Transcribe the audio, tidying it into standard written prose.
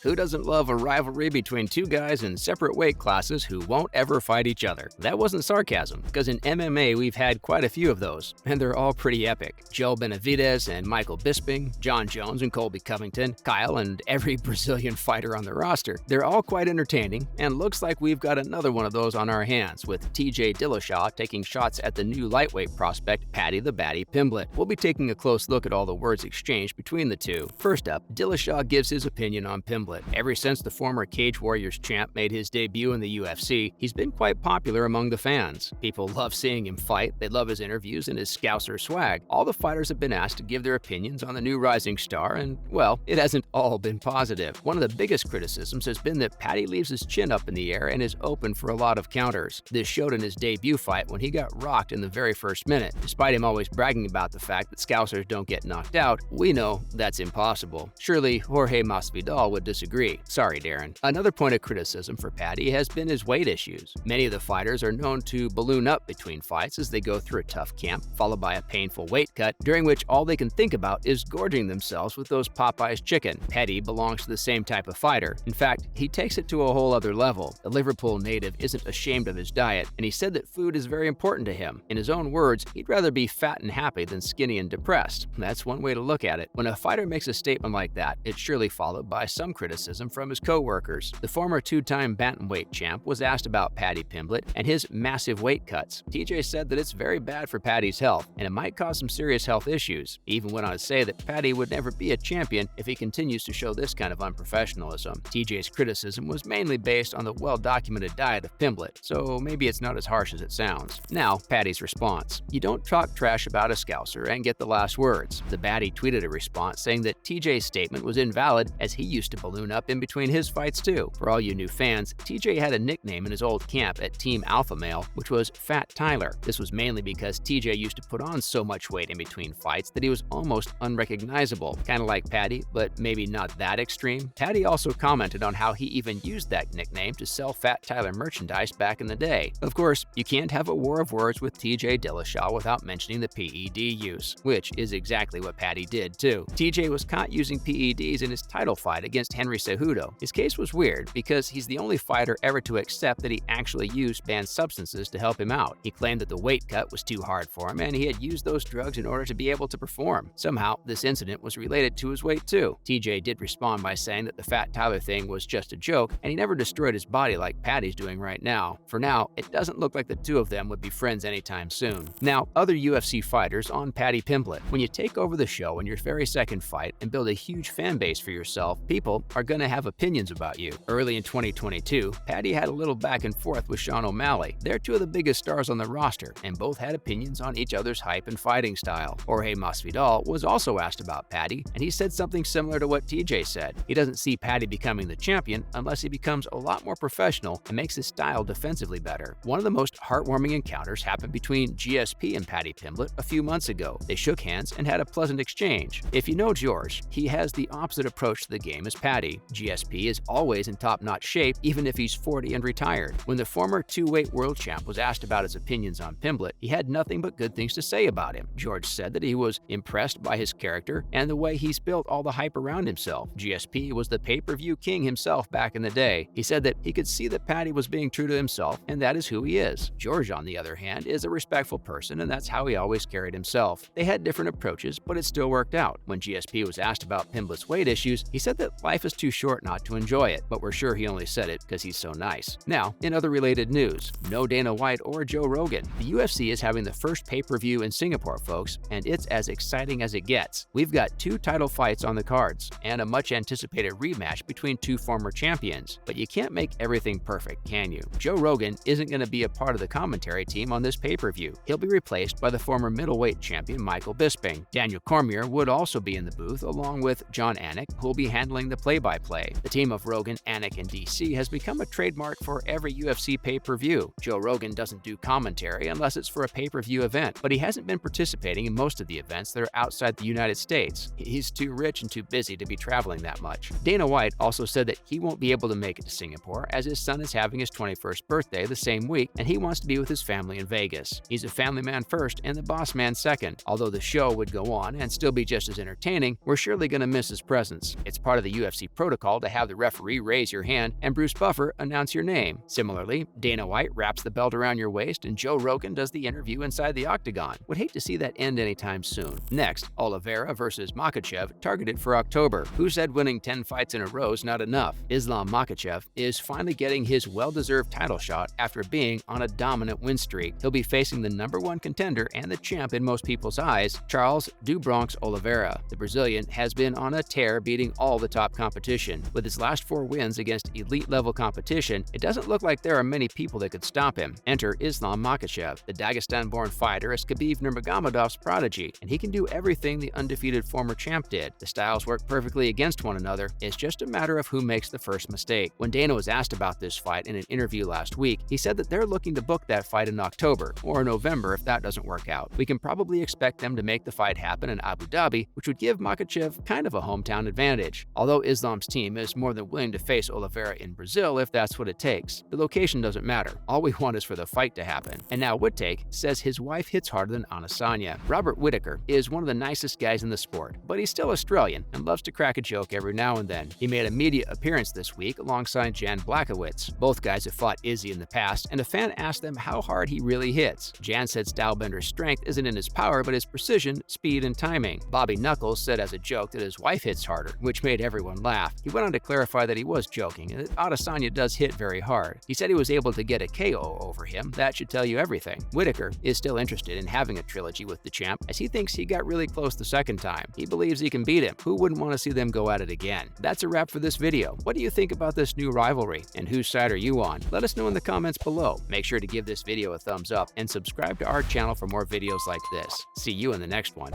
Who doesn't love a rivalry between two guys in separate weight classes who won't ever fight each other? That wasn't sarcasm, because in MMA we've had quite a few of those, and they're all pretty epic. Joe Benavidez and Michael Bisping, John Jones and Colby Covington, Kyle and every Brazilian fighter on the roster. They're all quite entertaining, and looks like we've got another one of those on our hands, with TJ Dillashaw taking shots at the new lightweight prospect Paddy The Baddy Pimblett. We'll be taking a close look at all the words exchanged between the two. First up, Dillashaw gives his opinion on Pimblett. Ever since the former Cage Warriors champ made his debut in the UFC, he's been quite popular among the fans. People love seeing him fight, they love his interviews and his Scouser swag. All the fighters have been asked to give their opinions on the new rising star, and, well, it hasn't all been positive. One of the biggest criticisms has been that Paddy leaves his chin up in the air and is open for a lot of counters. This showed in his debut fight when he got rocked in the very first minute. Despite him always bragging about the fact that Scousers don't get knocked out, we know that's impossible. Surely Jorge Masvidal would disagree. Sorry, Darren. Another point of criticism for Paddy has been his weight issues. Many of the fighters are known to balloon up between fights as they go through a tough camp, followed by a painful weight cut, during which all they can think about is gorging themselves with those Popeye's chicken. Paddy belongs to the same type of fighter. In fact, he takes it to a whole other level. The Liverpool native isn't ashamed of his diet, and he said that food is very important to him. In his own words, he'd rather be fat and happy than skinny and depressed. That's one way to look at it. When a fighter makes a statement like that, it's surely followed by some criticism from his co-workers. The former two-time bantamweight champ was asked about Paddy Pimblett and his massive weight cuts. TJ said that it's very bad for Paddy's health, and it might cause some serious health issues. He even went on to say that Paddy would never be a champion if he continues to show this kind of unprofessionalism. TJ's criticism was mainly based on the well-documented diet of Pimblett, so maybe it's not as harsh as it sounds. Now, Paddy's response. You don't talk trash about a Scouser and get the last words. The Baddy tweeted a response saying that TJ's statement was invalid as he used to balloon up in between his fights too. For all you new fans, TJ had a nickname in his old camp at Team Alpha Male, which was Fat Tyler. This was mainly because TJ used to put on so much weight in between fights that he was almost unrecognizable. Kind of like Paddy, but maybe not that extreme. Paddy also commented on how he even used that nickname to sell Fat Tyler merchandise back in the day. Of course, you can't have a war of words with TJ Dillashaw without mentioning the PED use, which is exactly what Paddy did too. TJ was caught using PEDs in his title fight against Henry Cejudo. His case was weird because he's the only fighter ever to accept that he actually used banned substances to help him out. He claimed that the weight cut was too hard for him and he had used those drugs in order to be able to perform. Somehow, this incident was related to his weight too. TJ did respond by saying that the Fat Tyler thing was just a joke and he never destroyed his body like Paddy's doing right now. For now, it doesn't look like the two of them would be friends anytime soon. Now, other UFC fighters on Paddy Pimblett. When you take over the show in your very second fight and build a huge fan base for yourself, people are going to have opinions about you. Early in 2022, Paddy had a little back and forth with Sean O'Malley. They're two of the biggest stars on the roster, and both had opinions on each other's hype and fighting style. Jorge Masvidal was also asked about Paddy, and he said something similar to what TJ said. He doesn't see Paddy becoming the champion unless he becomes a lot more professional and makes his style defensively better. One of the most heartwarming encounters happened between GSP and Paddy Pimblett a few months ago. They shook hands and had a pleasant exchange. If you know George, he has the opposite approach to the game as Paddy. GSP is always in top-notch shape even if he's 40 and retired. When the former two-weight world champ was asked about his opinions on Pimblett, he had nothing but good things to say about him. George said that he was impressed by his character and the way he's built all the hype around himself. GSP was the pay-per-view king himself back in the day. He said that he could see that Paddy was being true to himself, and that is who he is. George, on the other hand, is a respectful person, and that's how he always carried himself. They had different approaches, but it still worked out. When GSP was asked about Pimblett's weight issues, he said that life is too short not to enjoy it, but we're sure he only said it because he's so nice. Now, in other related news, no Dana White or Joe Rogan. The UFC is having the first pay-per-view in Singapore, folks, and it's as exciting as it gets. We've got 2 title fights on the cards, and a much-anticipated rematch between 2 former champions. But you can't make everything perfect, can you? Joe Rogan isn't going to be a part of the commentary team on this pay-per-view. He'll be replaced by the former middleweight champion Michael Bisping. Daniel Cormier would also be in the booth, along with John Anik, who'll be handling the play-by-play. The team of Rogan, Anik, and DC has become a trademark for every UFC pay-per-view. Joe Rogan doesn't do commentary unless it's for a pay-per-view event, but he hasn't been participating in most of the events that are outside the United States. He's too rich and too busy to be traveling that much. Dana White also said that he won't be able to make it to Singapore as his son is having his 21st birthday the same week and he wants to be with his family in Vegas. He's a family man first and the boss man second. Although the show would go on and still be just as entertaining, we're surely going to miss his presence. It's part of the UFC protocol to have the referee raise your hand and Bruce Buffer announce your name. Similarly, Dana White wraps the belt around your waist and Joe Rogan does the interview inside the octagon. Would hate to see that end anytime soon. Next, Oliveira versus Makhachev, targeted for October. Who said winning 10 fights in a row is not enough? Islam Makhachev is finally getting his well-deserved title shot after being on a dominant win streak. He'll be facing the #1 contender and the champ in most people's eyes, Charles "Do Bronx" Oliveira. The Brazilian has been on a tear, beating all the top competition. With his last 4 wins against elite-level competition, it doesn't look like there are many people that could stop him. Enter Islam Makhachev. The Dagestan-born fighter is Khabib Nurmagomedov's prodigy, and he can do everything the undefeated former champ did. The styles work perfectly against one another. It's just a matter of who makes the first mistake. When Dana was asked about this fight in an interview last week, he said that they're looking to book that fight in October or November if that doesn't work out. We can probably expect them to make the fight happen in Abu Dhabi, which would give Makhachev kind of a hometown advantage. Although Islam's team is more than willing to face Oliveira in Brazil if that's what it takes. The location doesn't matter. All we want is for the fight to happen. And now Whittaker says his wife hits harder than Adesanya. Robert Whittaker is one of the nicest guys in the sport, but he's still Australian and loves to crack a joke every now and then. He made a media appearance this week alongside Jan Blachowicz. Both guys have fought Izzy in the past, and a fan asked them how hard he really hits. Jan said Stylebender's strength isn't in his power, but his precision, speed, and timing. Bobby Knuckles said as a joke that his wife hits harder, which made everyone laugh. He went on to clarify that he was joking and that Adesanya does hit very hard. He said he was able to get a KO over him. That should tell you everything. Whittaker is still interested in having a trilogy with the champ, as he thinks he got really close the second time. He believes he can beat him. Who wouldn't want to see them go at it again? That's a wrap for this video. What do you think about this new rivalry, and whose side are you on? Let us know in the comments below. Make sure to give this video a thumbs up and subscribe to our channel for more videos like this. See you in the next one.